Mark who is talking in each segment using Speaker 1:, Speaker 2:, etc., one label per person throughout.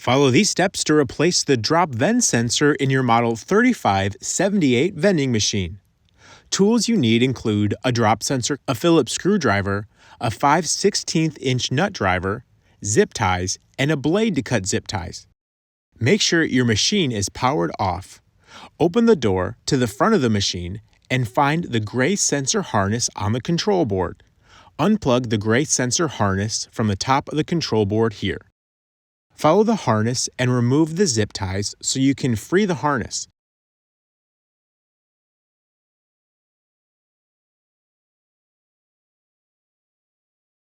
Speaker 1: Follow these steps to replace the drop vent sensor in your Model 3578 vending machine. Tools you need include a drop sensor, a Phillips screwdriver, a 5/16" nut driver, zip ties, and a blade to cut zip ties. Make sure your machine is powered off. Open the door to the front of the machine and find the gray sensor harness on the control board. Unplug the gray sensor harness from the top of the control board here. Follow the harness and remove the zip ties so you can free the harness.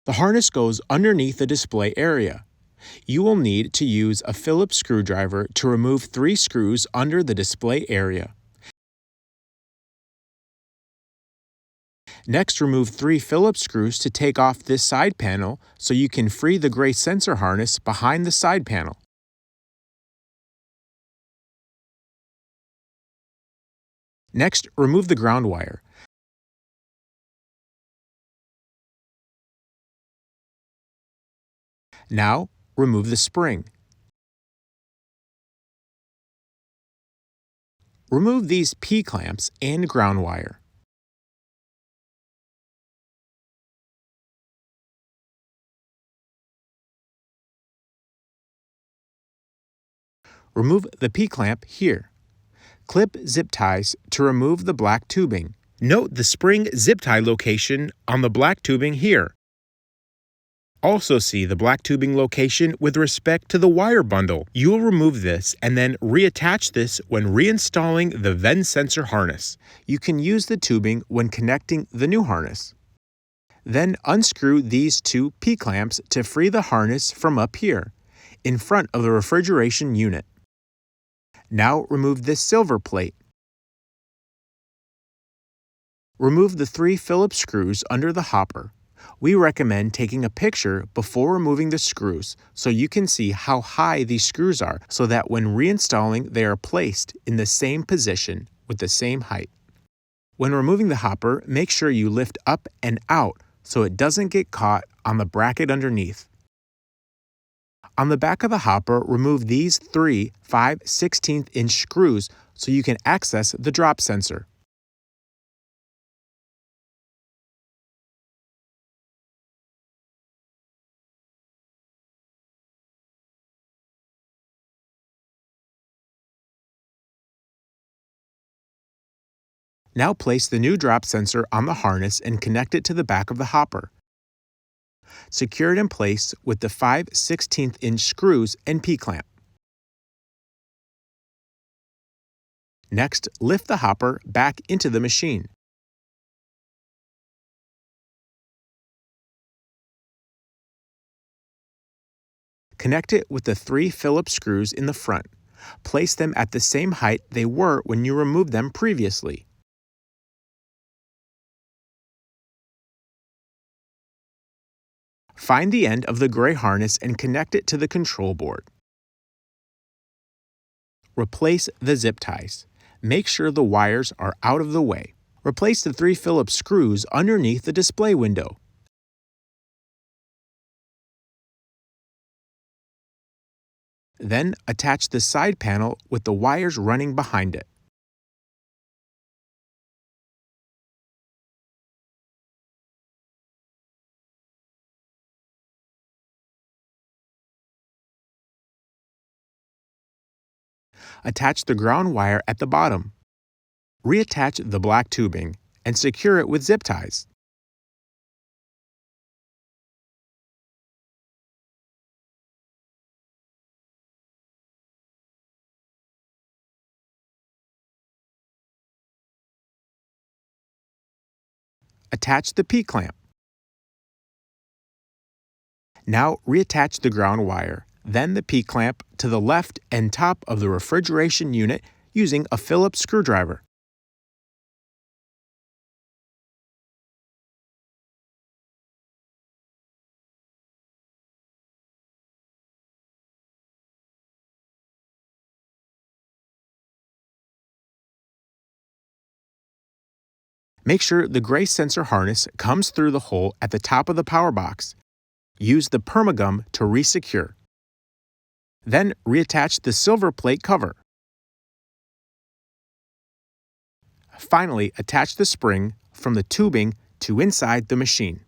Speaker 1: The harness goes underneath the display area. You will need to use a Phillips screwdriver to remove 3 screws under the display area. Next, remove 3 Phillips screws to take off this side panel so you can free the gray sensor harness behind the side panel. Next, remove the ground wire. Now, remove the spring. Remove these P-clamps and ground wire. Remove the P-clamp here. Clip zip ties to remove the black tubing. Note the spring zip tie location on the black tubing here. Also see the black tubing location with respect to the wire bundle. You will remove this and then reattach this when reinstalling the vent sensor harness. You can use the tubing when connecting the new harness. Then unscrew these 2 P-clamps to free the harness from up here, in front of the refrigeration unit. Now remove this silver plate. Remove the 3 Phillips screws under the hopper. We recommend taking a picture before removing the screws so you can see how high these screws are so that when reinstalling they are placed in the same position with the same height. When removing the hopper, make sure you lift up and out so it doesn't get caught on the bracket underneath. On the back of the hopper, remove these 3 5/16" screws so you can access the drop sensor. Now place the new drop sensor on the harness and connect it to the back of the hopper. Secure it in place with the 5/16" screws and P-clamp. Next, lift the hopper back into the machine. Connect it with the 3 Phillips screws in the front. Place them at the same height they were when you removed them previously. Find the end of the gray harness and connect it to the control board. Replace the zip ties. Make sure the wires are out of the way. Replace the 3 Phillips screws underneath the display window. Then attach the side panel with the wires running behind it. Attach the ground wire at the bottom. Reattach the black tubing and secure it with zip ties. Attach the P-clamp. Now reattach the ground wire, then the P-clamp to the left and top of the refrigeration unit using a Phillips screwdriver. Make sure the gray sensor harness comes through the hole at the top of the power box. Use the permagum to resecure. Then reattach the silver plate cover. Finally, attach the spring from the tubing to inside the machine.